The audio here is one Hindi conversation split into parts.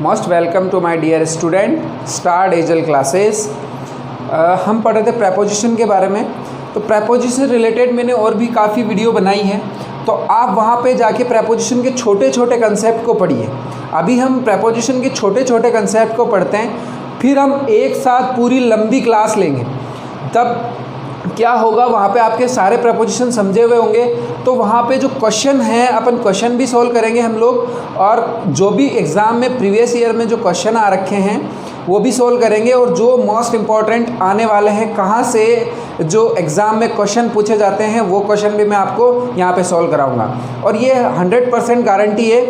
Most welcome to my dear student star एजल क्लासेस। हम पढ़ रहे थे प्रेपोजिशन के बारे में। तो प्रेपोजिशन रिलेटेड मैंने और भी काफ़ी वीडियो बनाई है, तो आप वहाँ पे जाके प्रेपोजिशन के छोटे छोटे कंसेप्ट को पढ़िए। अभी हम प्रेपोजिशन के छोटे छोटे कंसेप्ट को पढ़ते हैं, फिर हम एक साथ पूरी लंबी क्लास लेंगे। तब क्या होगा, वहाँ पे आपके सारे प्रेपोजिशन समझे हुए होंगे, तो वहाँ पे जो क्वेश्चन है अपन क्वेश्चन भी सॉल्व करेंगे हम लोग, और जो भी एग्ज़ाम में प्रीवियस ईयर में जो क्वेश्चन आ रखे हैं वो भी सॉल्व करेंगे। और जो मोस्ट इम्पॉर्टेंट आने वाले हैं, कहाँ से जो एग्ज़ाम में क्वेश्चन पूछे जाते हैं, वो क्वेश्चन भी मैं आपको यहाँ पे सॉल्व कराऊंगा। और ये 100% गारंटी है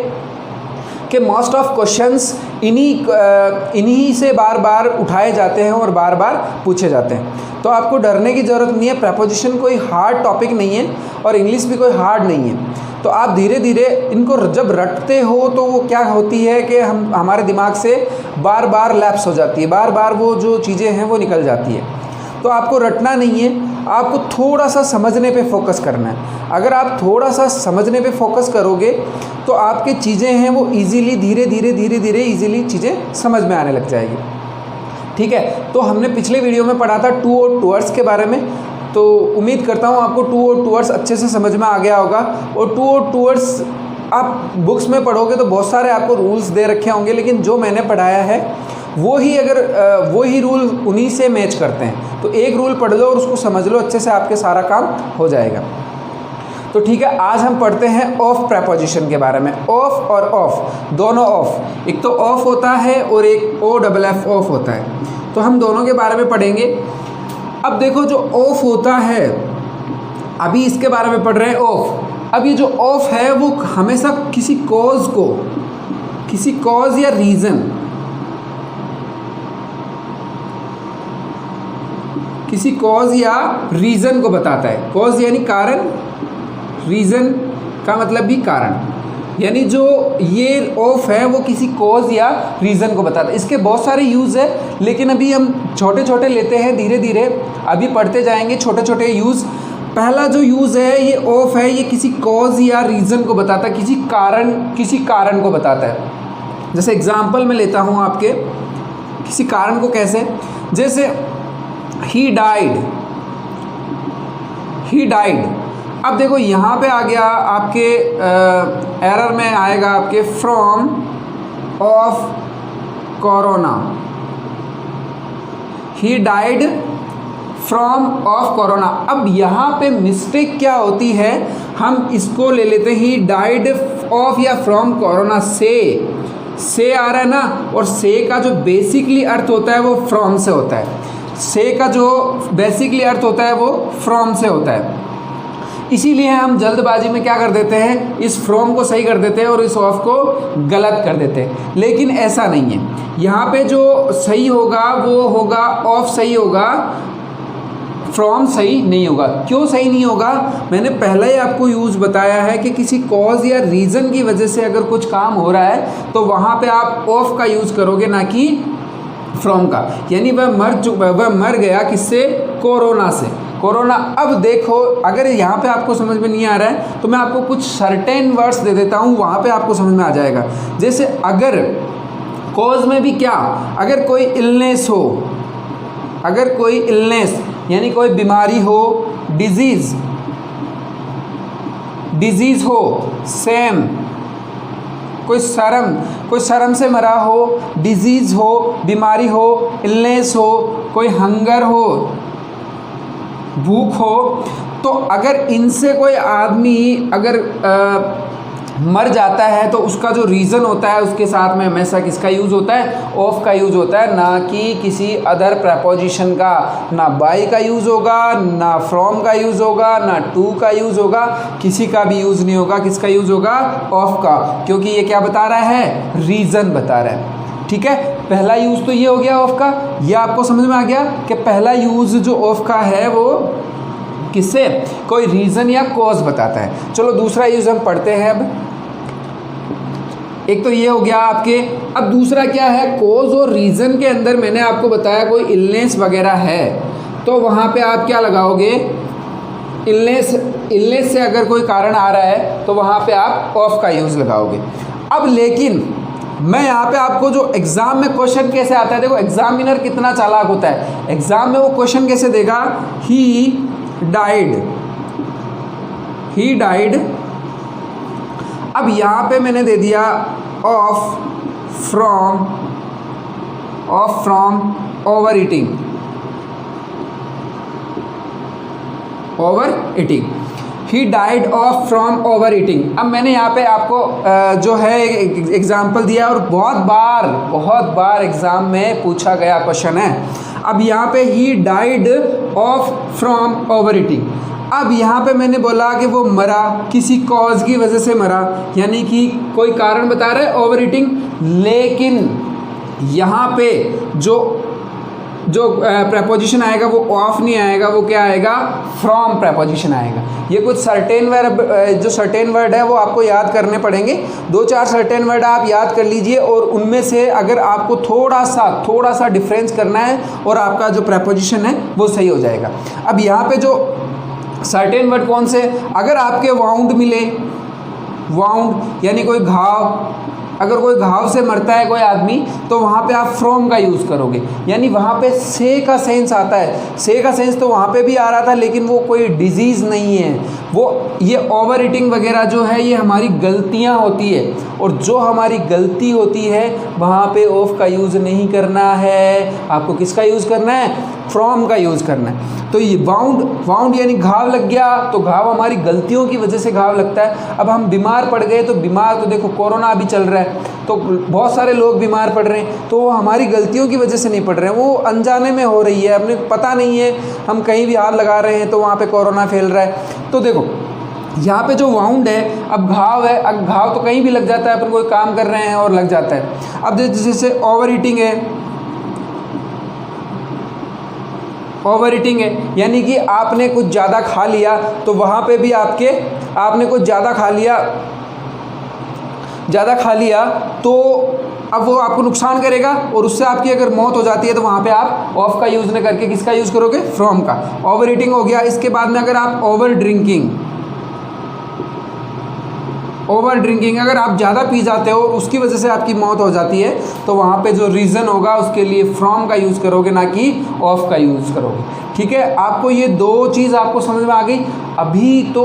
कि मोस्ट ऑफ क्वेश्चंस इन्हीं से बार बार उठाए जाते हैं और बार बार पूछे जाते हैं। तो आपको डरने की ज़रूरत नहीं है। प्रेपोजिशन कोई हार्ड टॉपिक नहीं है और इंग्लिश भी कोई हार्ड नहीं है। तो आप धीरे धीरे इनको जब रटते हो तो वो क्या होती है कि हमारे दिमाग से बार बार लैप्स हो जाती है, बार बार वो जो चीज़ें हैं वो निकल जाती है। तो आपको रटना नहीं है, आपको थोड़ा सा समझने पे फोकस करना है। अगर आप थोड़ा सा समझने पे फोकस करोगे तो आपकी चीज़ें हैं वो इजीली धीरे धीरे इजीली चीज़ें समझ में आने लग जाएगी। ठीक है, तो हमने पिछले वीडियो में पढ़ा था टू और टूवर्ड्स के बारे में। तो उम्मीद करता हूँ आपको टू और टूवर्ड्स अच्छे से समझ में आ गया होगा। और टू और टूवर्ड्स आप बुक्स में पढ़ोगे तो बहुत सारे आपको रूल्स दे रखे होंगे, लेकिन जो मैंने पढ़ाया है वो ही रूल उन्हीं से मैच करते हैं। तो एक रूल पढ़ लो और उसको समझ लो अच्छे से, आपके सारा काम हो जाएगा। तो ठीक है, आज हम पढ़ते हैं ऑफ प्रेपोजिशन के बारे में। ऑफ और ऑफ दोनों ऑफ, एक तो ऑफ होता है और एक OFF ऑफ होता है। तो हम दोनों के बारे में पढ़ेंगे। अब देखो, जो ऑफ होता है, अभी इसके बारे में पढ़ रहे हैं ऑफ। अब ये जो ऑफ है वो हमेशा किसी कॉज या रीज़न, किसी कॉज या रीज़न को बताता है। कॉज यानी कारण, रीज़न का मतलब भी कारण, यानी जो ये ऑफ है वो किसी कॉज या रीज़न को बताता है। इसके बहुत सारे यूज़ है, लेकिन अभी हम छोटे छोटे लेते हैं, धीरे धीरे अभी पढ़ते जाएंगे छोटे छोटे यूज़। पहला जो यूज़ है, ये ऑफ है, ये किसी कॉज या रीज़न को बताता है, किसी कारण को बताता है। जैसे एग्जाम्पल में लेता हूँ आपके, किसी कारण को कैसे, जैसे ही डाइड। अब देखो यहाँ पे आ गया आपके एरर में आएगा आपके from of corona. He died from of corona. अब यहाँ पे मिस्टेक क्या होती है, हम इसको ले लेते हैं ही डाइड ऑफ या फ्रॉम कोरोना से आ रहा है ना, और से का जो बेसिकली अर्थ होता है वो फ्रॉम से होता है। से का जो बेसिकली अर्थ होता है वो फ्रॉम से होता है। इसीलिए हम जल्दबाजी में क्या कर देते हैं, इस फ्रॉम को सही कर देते हैं और इस ऑफ को गलत कर देते हैं। लेकिन ऐसा नहीं है, यहाँ पे जो सही होगा वो होगा ऑफ सही होगा, फ्रॉम सही नहीं होगा। क्यों सही नहीं होगा, मैंने पहले ही आपको यूज़ बताया है कि किसी कॉज या रीज़न की वजह से अगर कुछ काम हो रहा है तो वहाँ पे आप ऑफ का यूज़ करोगे, ना कि फ्रॉम का। यानी वह मर गया किससे, कोरोना से। कोरोना। अब देखो, अगर यहाँ पे आपको समझ में नहीं आ रहा है तो मैं आपको कुछ सर्टेन वर्ड्स दे देता हूँ, वहाँ पे आपको समझ में आ जाएगा। जैसे अगर कॉज में भी क्या, अगर कोई इलनेस हो, अगर कोई इलनेस यानी कोई बीमारी हो, डिजीज़ हो, सेम कोई शर्म से मरा हो, डिजीज़ हो, बीमारी हो, इलनेस हो, कोई हंगर हो, भूख हो, तो अगर इनसे कोई आदमी अगर मर जाता है तो उसका जो रीज़न होता है उसके साथ में हमेशा किसका यूज़ होता है, ऑफ का यूज़ होता है, ना कि किसी अदर प्रेपोजिशन का। ना बाय का यूज़ होगा, ना फ्रॉम का यूज़ होगा, ना टू का यूज़ होगा, किसी का भी यूज़ नहीं होगा। किसका यूज़ होगा, ऑफ का, क्योंकि ये क्या बता रहा है, रीज़न बता रहा है। ठीक है, पहला यूज़ तो ये हो गया ऑफ का। ये आपको समझ में आ गया कि पहला यूज़ जो ऑफ का है वो किससे, कोई रीज़न या कॉज बताता है। चलो दूसरा यूज़ हम पढ़ते हैं। अब एक तो ये हो गया आपके। अब दूसरा क्या है, कॉज और रीज़न के अंदर मैंने आपको बताया कोई इलनेस वगैरह है तो वहाँ पे आप क्या लगाओगे, इलनेस से अगर कोई कारण आ रहा है तो वहाँ पे आप ऑफ का यूज़ लगाओगे। अब लेकिन मैं यहाँ पे आपको जो एग्जाम में क्वेश्चन कैसे आता है, देखो एग्जामिनर कितना चालाक होता है, एग्जाम में वो क्वेश्चन कैसे देगा, ही डाइड। अब यहाँ पे मैंने दे दिया of from over eating, he died of from over eating. अब मैंने यहाँ पे आपको जो है एग्जाम्पल दिया और बहुत बार एग्जाम में पूछा गया क्वेश्चन है। अब यहाँ पे he died of from over eating. अब यहाँ पे मैंने बोला कि वो मरा, किसी कॉज की वजह से मरा, यानी कि कोई कारण बता रहा है ओवर ईटिंग, लेकिन यहाँ पे जो प्रेपोजिशन आएगा वो ऑफ नहीं आएगा, वो क्या आएगा, फ्रॉम प्रेपोजिशन आएगा। ये कुछ सर्टेन वर्ब, जो सर्टेन वर्ड है वो आपको याद करने पड़ेंगे, 2-4 सर्टेन वर्ड आप याद कर लीजिए और उनमें से अगर आपको थोड़ा सा डिफरेंस करना है और आपका जो प्रेपोजिशन है वो सही हो जाएगा। अब यहाँ पे जो सर्टेन वर्ड कौन से, अगर आपके वाउंड मिले, वाउंड यानी कोई घाव, अगर कोई घाव से मरता है कोई आदमी तो वहाँ पे आप फ्रॉम का यूज़ करोगे, यानी वहाँ पे से का सेंस आता है। से का सेंस तो वहाँ पे भी आ रहा था लेकिन वो कोई डिजीज़ नहीं है, वो ये ओवर ईटिंग वगैरह जो है ये हमारी गलतियाँ होती है, और जो हमारी गलती होती है वहाँ पे ऑफ का यूज़ नहीं करना है, आपको किसका यूज़ करना है, फ्रॉम का यूज़ करना है। तो ये वाउंड यानी घाव लग गया, तो घाव हमारी गलतियों की वजह से घाव लगता है। अब हम बीमार पड़ गए तो बीमार, तो देखो कोरोना अभी चल रहा है तो बहुत सारे लोग बीमार पड़ रहे हैं, तो वो हमारी गलतियों की वजह से नहीं पड़ रहे हैं, वो अनजाने में हो रही है, अपने पता नहीं है, हम कहीं भी हाथ लगा रहे हैं तो वहाँ पे कोरोना फैल रहा है। तो देखो यहाँ पे जो वाउंड है, अब घाव है, अब घाव तो कहीं भी लग जाता है, अपन कोई काम कर रहे हैं और लग जाता है। अब जैसे ओवर ईटिंग है, यानी कि आपने कुछ ज़्यादा खा लिया, तो वहाँ पे भी आपने कुछ ज़्यादा खा लिया तो अब वो आपको नुकसान करेगा और उससे आपकी अगर मौत हो जाती है तो वहाँ पे आप ऑफ का यूज़ न करके किसका यूज़ करोगे, फ्रॉम का। ओवर ईटिंग हो गया। इसके बाद में अगर आप ओवर ड्रिंकिंग, अगर आप ज़्यादा पी जाते हो और उसकी वजह से आपकी मौत हो जाती है तो वहाँ पे जो रीज़न होगा उसके लिए फ्रॉम का यूज़ करोगे, ना कि ऑफ का यूज़ करोगे। ठीक है, आपको ये दो चीज़ आपको समझ में आ गई। अभी तो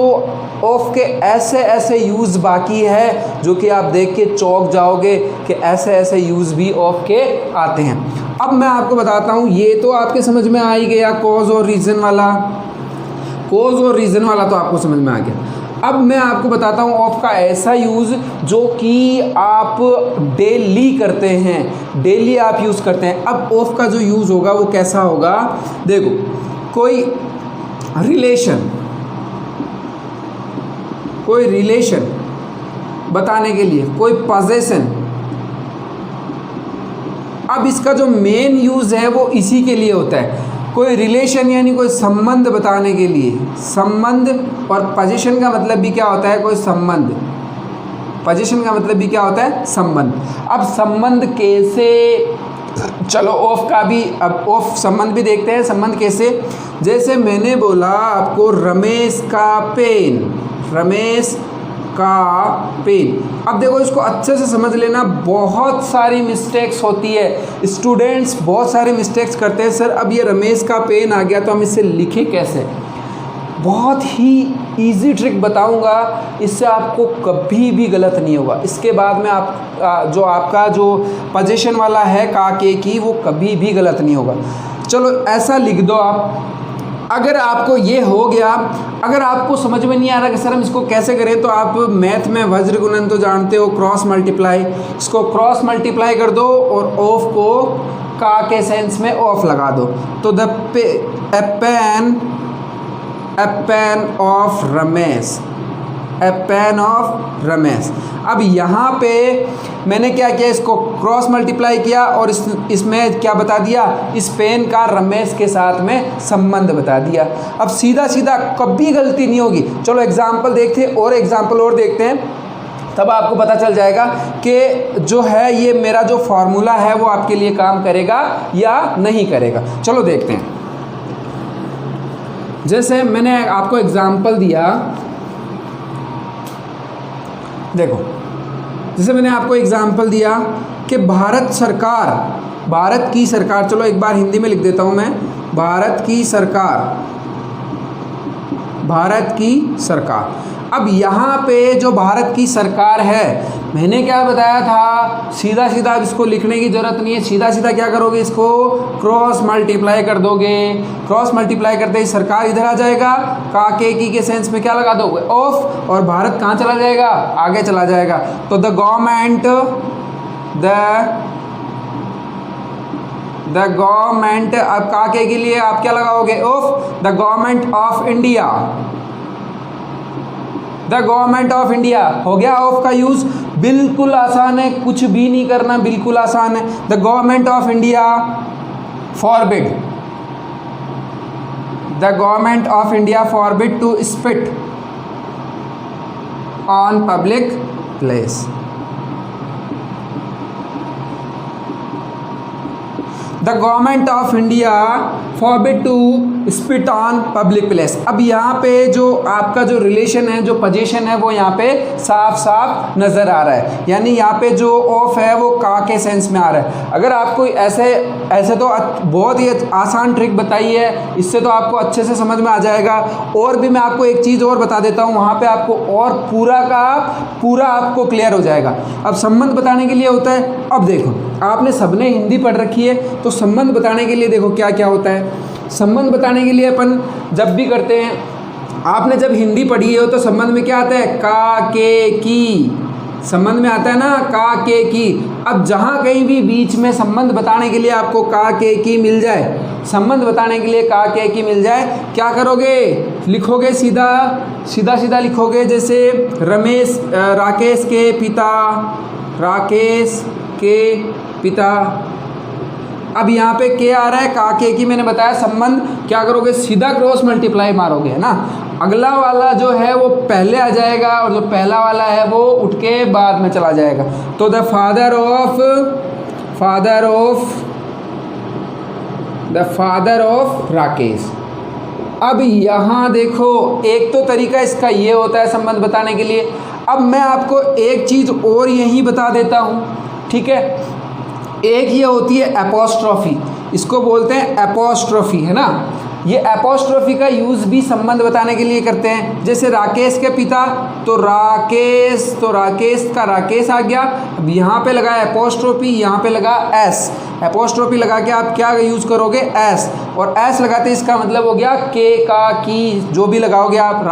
ऑफ के ऐसे यूज़ बाकी है जो कि आप देख के चौंक जाओगे कि ऐसे यूज़ भी ऑफ के आते हैं। अब मैं आपको बताता हूँ, ये तो आपके समझ में आ ही गया, कॉज और रीज़न वाला तो आपको समझ में आ गया। अब मैं आपको बताता हूँ ऑफ का ऐसा यूज़ जो कि आप डेली करते हैं, डेली आप यूज़ करते हैं। अब ऑफ का जो यूज़ होगा वो कैसा होगा, देखो कोई रिलेशन बताने के लिए, कोई पोजेशन। अब इसका जो मेन यूज़ है वो इसी के लिए होता है, कोई रिलेशन यानी कोई संबंध बताने के लिए, संबंध। और पोजीशन का मतलब भी क्या होता है, कोई संबंध। पोजीशन का मतलब भी क्या होता है, संबंध। अब संबंध कैसे, चलो ऑफ का भी, अब ऑफ संबंध भी देखते हैं। संबंध कैसे, जैसे मैंने बोला आपको रमेश का पेन। अब देखो इसको अच्छे से समझ लेना, बहुत सारी मिस्टेक्स होती है, स्टूडेंट्स बहुत सारे मिस्टेक्स करते हैं। सर अब ये रमेश का पेन आ गया तो हम इसे लिखें कैसे, बहुत ही इजी ट्रिक बताऊंगा, इससे आपको कभी भी गलत नहीं होगा। इसके बाद में आप जो आपका जो पोजीशन वाला है का के की, वो कभी भी गलत नहीं होगा। चलो ऐसा लिख दो आप। अगर आपको ये हो गया, अगर आपको समझ में नहीं आ रहा कि सर हम इसको कैसे करें, तो आप मैथ में वज्र गुणन तो जानते हो, क्रॉस मल्टीप्लाई। इसको क्रॉस मल्टीप्लाई कर दो और ऑफ को का के सेंस में ऑफ लगा दो, तो a pen of रमेश। अब यहाँ पे मैंने क्या किया, इसको क्रॉस मल्टीप्लाई किया और इसमें क्या बता दिया, इस पेन का रमेश के साथ में संबंध बता दिया। अब सीधा कभी गलती नहीं होगी। चलो एग्जाम्पल देखते हैं, और एग्जाम्पल और देखते हैं, तब आपको पता चल जाएगा कि जो है ये मेरा जो फॉर्मूला है वो आपके लिए काम करेगा या नहीं करेगा। चलो देखते हैं। जैसे मैंने आपको एग्जाम्पल दिया, देखो जैसे मैंने आपको एग्जाम्पल दिया कि भारत की सरकार, चलो एक बार हिंदी में लिख देता हूँ मैं, भारत की सरकार। अब यहाँ पे जो भारत की सरकार है, मैंने क्या बताया था, सीधा सीधा अब इसको लिखने की ज़रूरत नहीं है, सीधा सीधा क्या करोगे, इसको क्रॉस मल्टीप्लाई कर दोगे। क्रॉस मल्टीप्लाई करते ही सरकार इधर आ जाएगा, का की के सेंस में क्या लगा दोगे, ऑफ, और भारत कहाँ चला जाएगा, आगे चला जाएगा। तो द गवर्नमेंट, अब का के लिए आप क्या लगाओगे, of, the government of India. The government of India हो गया ऑफ का यूज, बिल्कुल आसान है, कुछ भी नहीं करना, बिल्कुल आसान है। The government of India forbid, the government of India forbid to spit on public place. The government of India forbid to spit on public place. अब यहाँ पे जो आपका जो रिलेशन है, जो पोजीशन है, वो यहाँ पे साफ साफ नज़र आ रहा है, यानी यहाँ पे जो ऑफ है वो का के सेंस में आ रहा है। अगर आपको ऐसे तो बहुत ही आसान ट्रिक बताई है, इससे तो आपको अच्छे से समझ में आ जाएगा। और भी मैं आपको एक चीज़ और बता देता हूँ, वहाँ पे आपको और पूरा का पूरा आपको क्लियर हो जाएगा। अब संबंध बताने के लिए होता है, अब देखो आपने सबने हिंदी पढ़ रखी है, तो संबंध बताने के लिए देखो क्या क्या होता है। संबंध बताने के लिए अपन जब भी करते हैं, आपने जब हिंदी पढ़ी हो तो संबंध में क्या आता है, का के की, संबंध में आता है ना, का के की। अब जहाँ कहीं भी बीच में संबंध बताने के लिए आपको का के की मिल जाए, संबंध बताने के लिए का के की मिल जाए, क्या करोगे, लिखोगे, सीधा सीधा लिखोगे। जैसे राकेश के पिता, अब यहाँ पे के आ रहा है, का के की मैंने बताया संबंध, क्या करोगे, सीधा क्रॉस मल्टीप्लाई मारोगे, है ना। अगला वाला जो है वो पहले आ जाएगा और जो पहला वाला है वो उठ के बाद में चला जाएगा। तो द फादर ऑफ राकेश। अब यहाँ देखो, एक तो तरीका इसका ये होता है संबंध बताने के लिए। अब मैं आपको एक चीज़ और यही बता देता हूँ, ठीक है। एक ये होती है एपोस्ट्रोफी, इसको बोलते हैं एपोस्ट्रोफी, है ना। ये एपोस्ट्रोफी का यूज़ भी संबंध बताने के लिए करते हैं। जैसे राकेश के पिता, तो राकेश का राकेश आ गया। अब यहाँ पे लगा एपोस्ट्रोफी, यहाँ पे लगा एस, एपोस्ट्रोफी लगा के आप क्या यूज़ करोगे, एस, और एस लगाते इसका मतलब हो गया के का की, जो भी लगाओगे आप,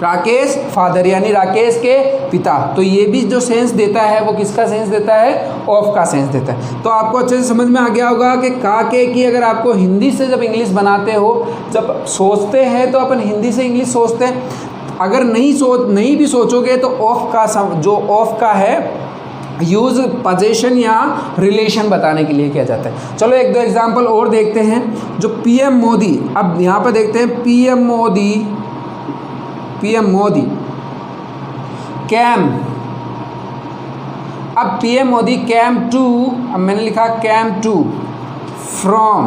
राकेश फादर यानी राकेश के पिता। तो ये भी जो सेंस देता है वो किसका सेंस देता है, ऑफ का सेंस देता है। तो आपको अच्छे से समझ में आ गया होगा कि का के की अगर आपको हिंदी से जब इंग्लिश बनाते हो, जब सोचते हैं तो अपन हिंदी से इंग्लिश सोचते हैं। अगर नहीं भी सोचोगे तो ऑफ का जो ऑफ का है यूज़ पोजीशन या रिलेशन बताने के लिए किया जाता है। चलो एक दो एग्जाम्पल और देखते हैं। जो पीएम मोदी, अब यहाँ पर देखते हैं पीएम मोदी कैम, अब पीएम मोदी कैम टू, अब मैंने लिखा came to from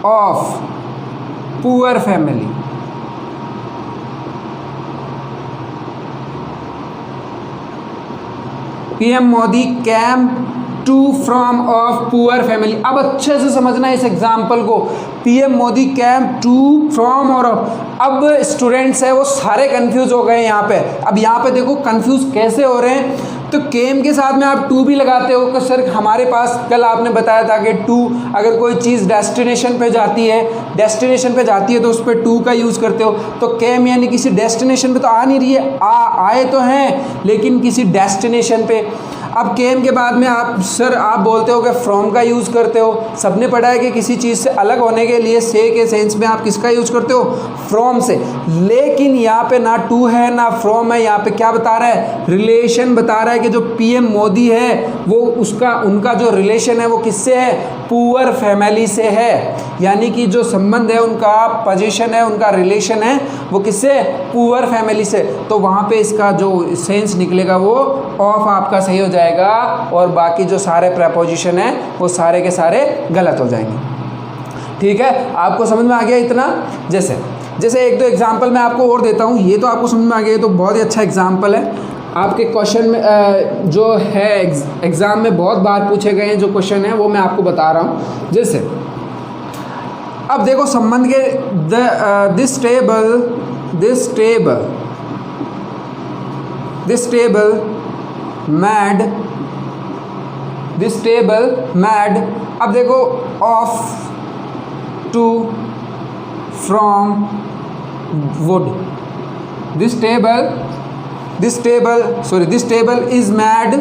of poor family. PM Modi came to from of poor family. अब अच्छे से समझना इस एग्जाम्पल को, PM Modi came to from और अब स्टूडेंट्स है वो सारे कंफ्यूज हो गए यहाँ पे। अब यहाँ पे देखो कंफ्यूज कैसे हो रहे हैं, तो केम के साथ में आप टू भी लगाते हो कि सर हमारे पास कल आपने बताया था कि टू, अगर कोई चीज़ डेस्टिनेशन पे जाती है तो उस पर टू का यूज़ करते हो। तो केम यानी किसी डेस्टिनेशन पे तो आ नहीं रही है, आए तो हैं लेकिन किसी डेस्टिनेशन पे। अब केम के बाद में आप बोलते हो कि फ्रॉम का यूज़ करते हो। सबने पढ़ा है कि किसी चीज़ से अलग होने के लिए से के सेंस में आप किसका यूज़ करते हो, फ्रॉम से। लेकिन यहाँ पे ना टू है ना फ्रॉम है, यहाँ पे क्या बता रहा है, रिलेशन बता रहा है कि जो पीएम मोदी है वो उनका जो रिलेशन है वो किससे है, पुअर फैमिली से है। यानी कि जो संबंध है, उनका पोजीशन है, उनका रिलेशन है वो किससे, पुअर फैमिली से। तो वहाँ पे इसका जो सेंस निकलेगा वो ऑफ आपका सही हो जाएगा और बाकी जो सारे प्रेपोजिशन है वो सारे के सारे गलत हो जाएंगे। ठीक है, आपको समझ में आ गया इतना। जैसे जैसे एक दो एग्जांपल मैं आपको और देता हूँ, ये तो आपको समझ में आ गया, तो बहुत ही अच्छा एग्जांपल है। आपके क्वेश्चन में जो है एग्ज़ाम में बहुत बार पूछे गए हैं जो क्वेश्चन है वो मैं आपको बता रहा हूँ। जैसे अब देखो संबंध के दिस टेबल मैड, अब देखो of to from wood, this table is made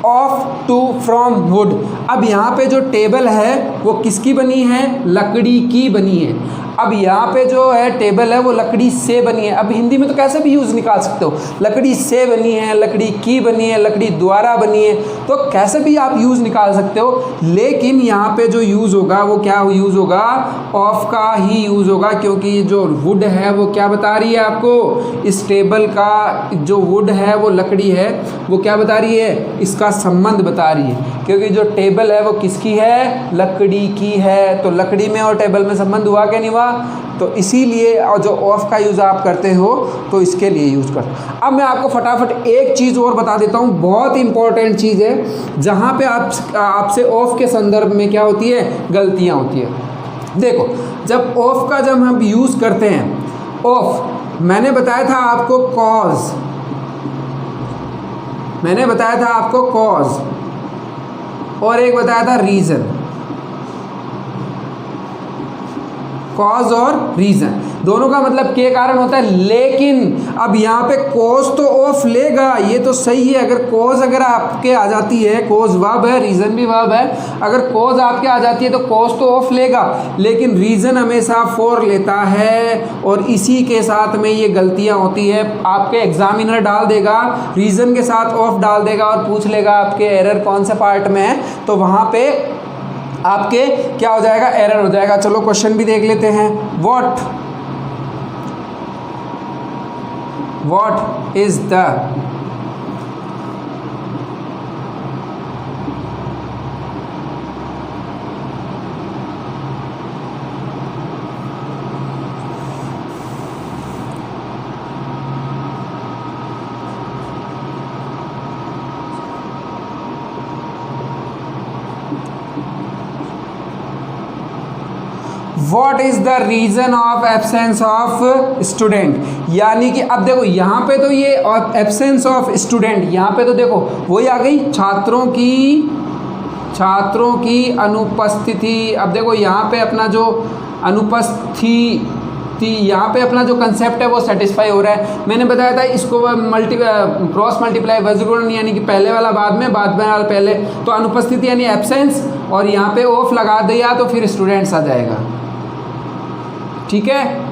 of to from wood. अब यहाँ पे जो टेबल है वो किसकी बनी है? लकड़ी की बनी है। अब यहाँ पे जो है टेबल है वो लकड़ी से बनी है। अब हिंदी में तो कैसे भी यूज़ निकाल सकते हो, लकड़ी से बनी है, लकड़ी की बनी है, लकड़ी द्वारा बनी है, तो कैसे भी आप यूज़ निकाल सकते हो। लेकिन यहाँ पे जो यूज़ होगा वो क्या यूज़ होगा? ऑफ का ही यूज़ होगा, क्योंकि जो वुड है वो क्या बता रही है आपको? इस टेबल का जो वुड है वो लकड़ी है, वो क्या बता रही है? इसका संबंध बता रही है, क्योंकि जो टेबल है वो किसकी है? लकड़ी की है। तो लकड़ी में और टेबल में संबंध हुआ क्या नहीं हुआ? तो इसीलिए और जो ऑफ का यूज़ आप करते हो तो इसके लिए यूज़ करते हो। अब मैं आपको फटाफट एक चीज़ और बता देता हूँ, बहुत इंपॉर्टेंट चीज़ है, जहाँ पे आपसे ऑफ के संदर्भ में क्या होती है? गलतियाँ होती है। देखो जब ऑफ का जब हम यूज़ करते हैं, ऑफ मैंने बताया था आपको कॉज, मैंने बताया था आपको कॉज, और एक बताया था रीज़न, कॉज और रीज़न, दोनों का मतलब के कारण होता है। लेकिन अब यहाँ पे कॉज तो ऑफ लेगा, ये तो सही है। अगर कॉज अगर आपके आ जाती है, कॉज वर्ब है, रीज़न भी वर्ब है, अगर कॉज आपके आ जाती है तो कॉज तो ऑफ लेगा, लेकिन रीज़न हमेशा फॉर लेता है। और इसी के साथ में ये गलतियाँ होती है। आपके एग्जामिनर डाल देगा रीज़न के साथ ऑफ डाल देगा और पूछ लेगा आपके एरर कौन से पार्ट में है, तो वहाँ पे आपके क्या हो जाएगा? एरर हो जाएगा। चलो क्वेश्चन भी देख लेते हैं। What is the What is the reason of absence of student? यानी कि अब देखो यहाँ पे तो ये absence of student, यहाँ पे तो देखो वही आ गई, छात्रों की अनुपस्थिति। अब देखो यहाँ पे अपना जो अनुपस्थिति, यहाँ पे अपना जो कंसेप्ट है वो सेटिस्फाई हो रहा है। मैंने बताया था इसको क्रॉस मल्टीप्लाई वज्रगुण, यानी कि पहले वाला बाद में, बाद में वाला पहले, तो अनुपस्थिति यानी एब्सेंस, और यहाँ पे ऑफ लगा दिया तो फिर स्टूडेंट्स आ जाएगा। ठीक है,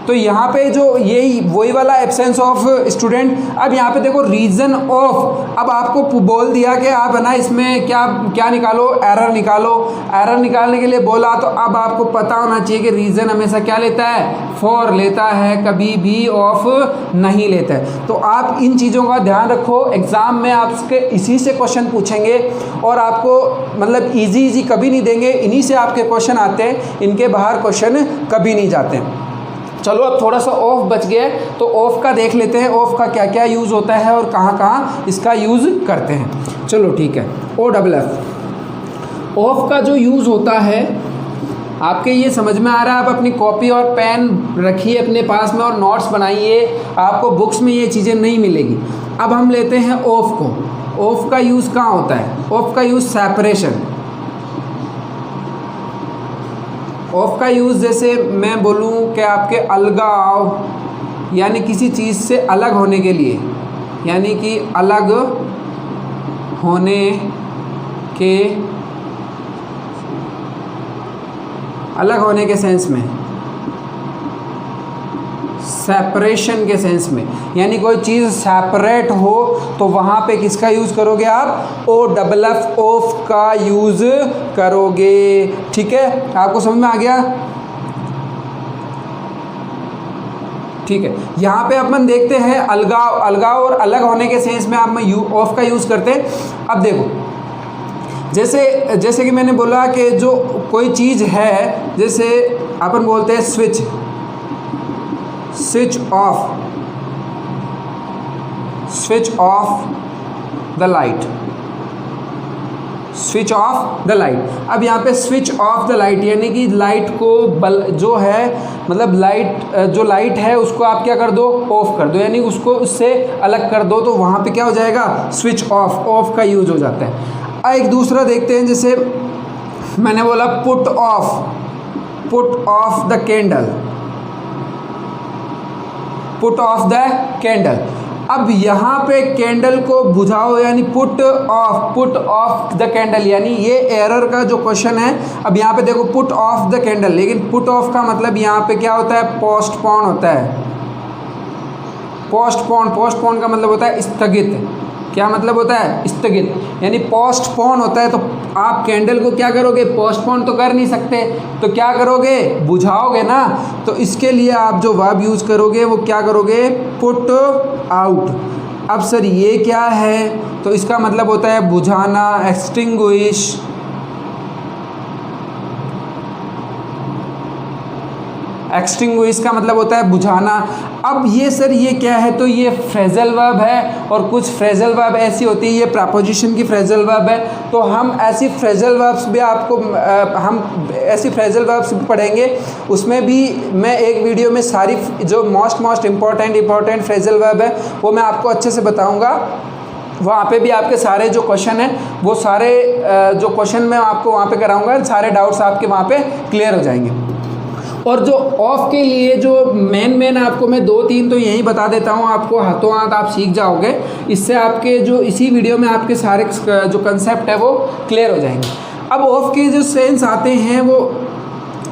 तो यहाँ पे जो यही वही वाला एब्सेंस ऑफ स्टूडेंट। अब यहाँ पे देखो रीजन ऑफ, अब आपको बोल दिया कि आप है ना इसमें क्या निकालो? एरर निकालो। एरर निकालने के लिए बोला तो अब आपको पता होना चाहिए कि रीजन हमेशा क्या लेता है? फॉर लेता है, कभी भी ऑफ नहीं लेता है। तो आप इन चीज़ों का ध्यान रखो, एग्जाम में आपके इसी से क्वेश्चन पूछेंगे और आपको मतलब इजी कभी नहीं देंगे, इन्हीं से आपके क्वेश्चन आते हैं, इनके बाहर क्वेश्चन कभी नहीं जाते। चलो अब थोड़ा सा ऑफ बच गया, तो ऑफ का देख लेते हैं, ऑफ का क्या क्या यूज़ होता है और कहाँ कहाँ इसका यूज़ करते हैं। चलो ठीक है, OFF ऑफ का जो यूज़ होता है आपके ये समझ में आ रहा है? आप अपनी कॉपी और पेन रखिए अपने पास में और नोट्स बनाइए, आपको बुक्स में ये चीज़ें नहीं मिलेगी। अब हम लेते हैं ऑफ को। ऑफ का यूज़ कहाँ होता है? ऑफ का यूज़ सेपरेशन। ऑफ का यूज़ जैसे मैं बोलूँ कि आपके अलगाव, यानी किसी चीज़ से अलग होने के लिए, यानी कि अलग होने के सेंस में, सेपरेशन के सेंस में, यानी कोई चीज़ सेपरेट हो तो वहाँ पे किसका यूज़ करोगे आप? OFF ऑफ का यूज़ करोगे। ठीक है, आपको समझ में आ गया? ठीक है, यहाँ पे अपन देखते हैं अलगाव और अलग होने के सेंस में आप ऑफ का यूज़ करते हैं। अब देखो जैसे कि मैंने बोला कि जो कोई चीज़ है, जैसे अपन बोलते हैं switch, switch off, switch off the light, switch off the light. अब यहाँ पे स्विच ऑफ द लाइट यानी कि लाइट को जो है मतलब लाइट जो लाइट है उसको आप क्या कर दो, ऑफ कर दो, यानी उसको उससे अलग कर दो, तो वहाँ पे क्या हो जाएगा, स्विच ऑफ, ऑफ का यूज हो जाता है। एक दूसरा देखते हैं, जैसे मैंने बोला put off, put off the candle, put off the candle. अब यहाँ पे कैंडल को बुझाओ यानी पुट ऑफ द कैंडल, यानी ये एरर का जो क्वेश्चन है। अब यहाँ पे देखो पुट ऑफ द कैंडल, लेकिन पुट ऑफ का मतलब यहाँ पे क्या होता है, पोस्टपोन होता है। पोस्टपोन, पोस्टपोन का मतलब होता है स्थगित। क्या मतलब होता है, स्थगित, यानी पोस्टपोन होता है। तो आप कैंडल को क्या करोगे, पोस्टपोन तो कर नहीं सकते, तो क्या करोगे, बुझाओगे ना। तो इसके लिए आप जो वर्ब यूज़ करोगे वो क्या करोगे, पुट आउट। अब सर ये क्या है, तो इसका मतलब होता है बुझाना, एक्सटिंग्विश। एक्सटिंग्विश का मतलब होता है बुझाना। अब ये सर ये क्या है, तो ये फ्रेजल वर्ब है, और कुछ फ्रेजल वर्ब ऐसी होती है, ये प्रपोजिशन की फ्रेजल वर्ब है। तो हम ऐसी फ्रेजल वर्ब्स भी आपको हम ऐसी फ्रेजल वर्ब्स भी पढ़ेंगे, उसमें भी मैं एक वीडियो में सारी जो मोस्ट इम्पॉर्टेंट फ्रेजल वर्ब है वो मैं आपको अच्छे से बताऊँगा। वहाँ पे भी आपके सारे जो क्वेश्चन हैं वो सारे जो क्वेश्चन मैं आपको वहाँ पे कराऊँगा, सारे डाउट्स आपके वहाँ पे क्लियर हो जाएंगे। और जो ऑफ के लिए जो मेन आपको मैं 2-3 तो यही बता देता हूँ, आपको हाथों हाथ आप सीख जाओगे। इससे आपके जो इसी वीडियो में आपके सारे जो कंसेप्ट है वो क्लियर हो जाएंगे। अब ऑफ के जो सेंस आते हैं वो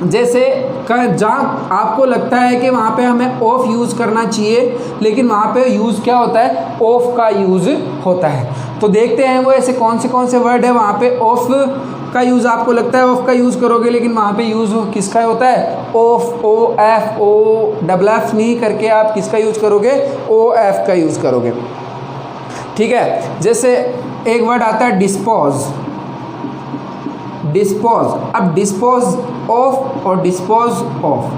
जैसे जहाँ आपको लगता है कि वहाँ पे हमें ऑफ यूज़ करना चाहिए, लेकिन वहाँ पे यूज़ क्या होता है, ऑफ का यूज़ होता है। तो देखते हैं वो ऐसे कौन से वर्ड है वहाँ पे ऑफ का यूज़ आपको लगता है ऑफ का यूज़ करोगे, लेकिन वहाँ पे यूज़ किसका होता है, of, O F, O double F नहीं करके आप किसका यूज़ करोगे, ओ एफ का यूज़ करोगे। ठीक है, जैसे एक वर्ड आता है डिस्पोज, डिस्पोज। अब डिस्पोज ऑफ और डिस्पोज ऑफ।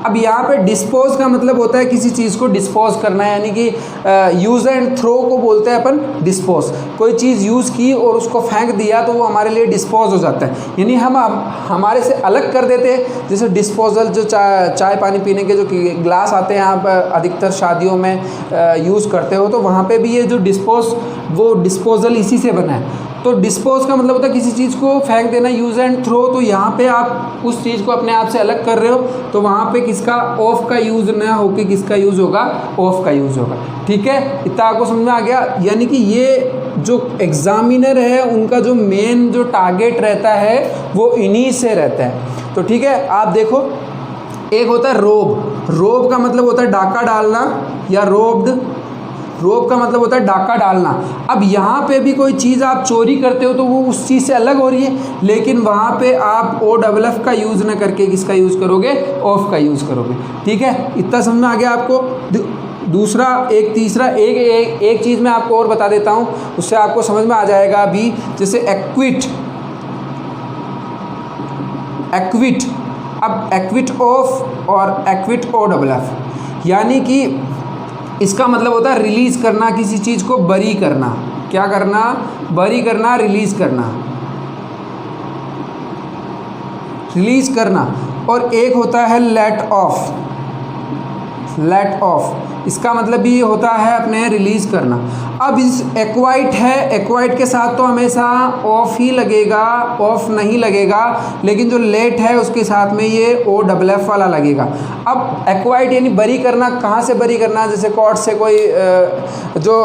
अब यहाँ पे डिस्पोज का मतलब होता है किसी चीज़ को डिस्पोज करना है, यानी कि यूज़ एंड थ्रो को बोलते हैं अपन डिस्पोज। कोई चीज़ यूज़ की और उसको फेंक दिया तो वो हमारे लिए डिस्पोज हो जाता है, यानी हम हमारे से अलग कर देते हैं। जैसे डिस्पोजल जो चाय पानी पीने के जो ग्लास आते हैं आप अधिकतर शादियों में यूज़ करते हो, तो वहाँ पर भी ये जो डिस्पोज वो डिस्पोजल इसी से बना है। तो डिस्पोज का मतलब होता है किसी चीज़ को फेंक देना, यूज़ एंड थ्रो। तो यहाँ पे आप उस चीज़ को अपने आप से अलग कर रहे हो, तो वहाँ पे किसका ऑफ का यूज़ ना होकर किसका यूज़ होगा, ऑफ का यूज़ होगा। ठीक है, इतना आपको समझ में आ गया। यानी कि ये जो एग्जामिनर है उनका जो मेन जो टारगेट रहता है वो इन्हीं से रहता है। तो ठीक है, आप देखो एक होता है रोब, रोब का मतलब होता है डाका डालना या रोब्ड, रोब का मतलब होता है डाका डालना। अब यहाँ पे भी कोई चीज़ आप चोरी करते हो तो वो उस चीज़ से अलग हो रही है, लेकिन वहाँ पे आप ओ डबल एफ का यूज़ ना करके किसका यूज़ करोगे, ऑफ का यूज़ करोगे। ठीक है, इतना समझ में आ गया आपको। दूसरा एक तीसरा एक चीज़ मैं आपको और बता देता हूँ, उससे आपको समझ में आ जाएगा अभी। जैसे एक्विट, एक्विट। अब एक्विट ऑफ और एक्विट ओ डबल एफ, यानी कि इसका मतलब होता है रिलीज़ करना, किसी चीज़ को बरी करना। क्या करना, बरी करना, रिलीज़ करना, रिलीज़ करना। और एक होता है लेट ऑफ, लेट ऑफ, इसका मतलब भी होता है अपने रिलीज़ करना। अब इस एक्वाइट है, एक्वाइट के साथ तो हमेशा ऑफ ही लगेगा, ऑफ नहीं लगेगा, लेकिन जो लेट है उसके साथ में ये ओ डबल एफ वाला लगेगा। अब एक्वाइट यानी बरी करना, कहाँ से बरी करना, जैसे कोर्ट से कोई जो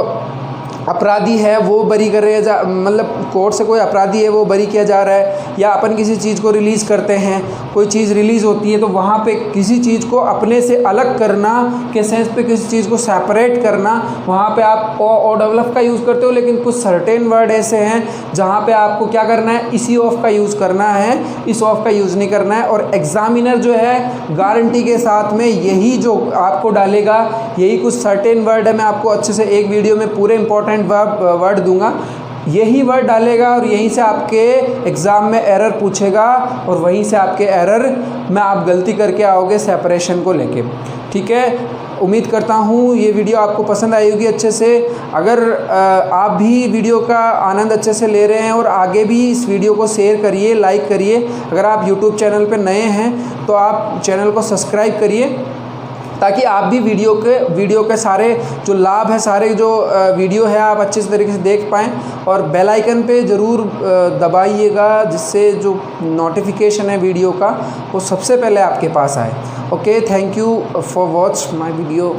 अपराधी है वो बरी कर रहे हैं, मतलब कोर्ट से कोई अपराधी है वो बरी किया जा रहा है, या अपन किसी चीज़ को रिलीज़ करते हैं, कोई चीज़ रिलीज़ होती है तो वहाँ पे किसी चीज़ को अपने से अलग करना के सेंस पे किसी चीज़ को सेपरेट करना, वहाँ पे आप ओ डबल एफ का यूज़ करते हो। लेकिन कुछ सर्टेन वर्ड ऐसे हैं जहाँ पे आपको क्या करना है, इसी ऑफ का यूज़ करना है, इस ऑफ का यूज़ नहीं करना है। और एग्जामिनर जो है गारंटी के साथ में यही जो आपको डालेगा, यही कुछ सर्टेन वर्ड है। मैं आपको अच्छे से एक वीडियो में पूरे इंपॉर्टेंट वर्ड दूंगा, यही वर्ड डालेगा और यहीं से आपके एग्ज़ाम में एरर पूछेगा और वहीं से आपके एरर में आप गलती करके आओगे सेपरेशन को लेके। ठीक है, उम्मीद करता हूँ ये वीडियो आपको पसंद आई होगी अच्छे से। अगर आप भी वीडियो का आनंद अच्छे से ले रहे हैं और आगे भी इस वीडियो को शेयर करिए, लाइक करिए। अगर आप यूट्यूब चैनल पर नए हैं तो आप चैनल को सब्सक्राइब करिए ताकि आप भी वीडियो के सारे जो लाभ है, सारे जो वीडियो है आप अच्छे से तरीके से देख पाएँ। और बेल आइकन पे ज़रूर दबाइएगा जिससे जो नोटिफिकेशन है वीडियो का वो सबसे पहले आपके पास आए। Okay, thank you for watch my video.